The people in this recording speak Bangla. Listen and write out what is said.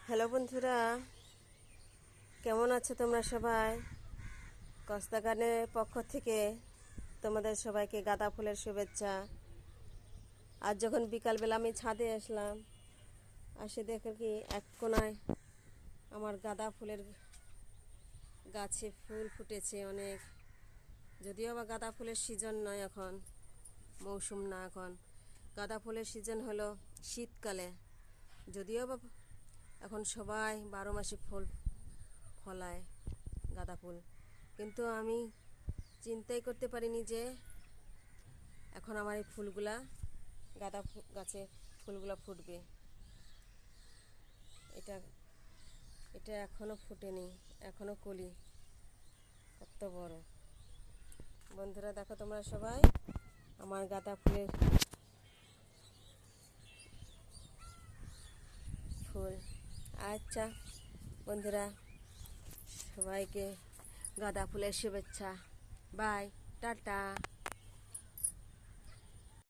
হ্যালো বন্ধুরা, কেমন আছো তোমরা সবাই? কস্তা গার্ডেনের পক্ষ থেকে তোমাদের সবাইকে গাঁদা ফুলের শুভেচ্ছা। আজ যখন বিকালবেলা আমি ছাদে আসলাম, আসে দেখো কি এক কোনায় আমার গাঁদা ফুলের গাছে ফুল ফুটেছে অনেক। যদিও বা গাঁদা ফুলের সিজন নয়, এখন মৌসুম না, এখন গাঁদা ফুলের সিজন হলো শীতকালে। যদিও বা এখন সবাই 12 মাসে ফুল ফলায় গাঁদা ফুল, কিন্তু আমি চিন্তাই করতে পারিনি যে এখন আমার এই ফুলগুলা গাছে ফুলগুলা ফুটবে। এটা এটা এখনো ফুটেনি, এখনো কলি কত বড়। বন্ধুরা দেখো তোমরা সবাই আমার গাঁদা ফুলের ফুল। আচ্ছা বন্ধুরা, সবাইকে গাঁদা ফুলের শুভেচ্ছা। Bye, tata.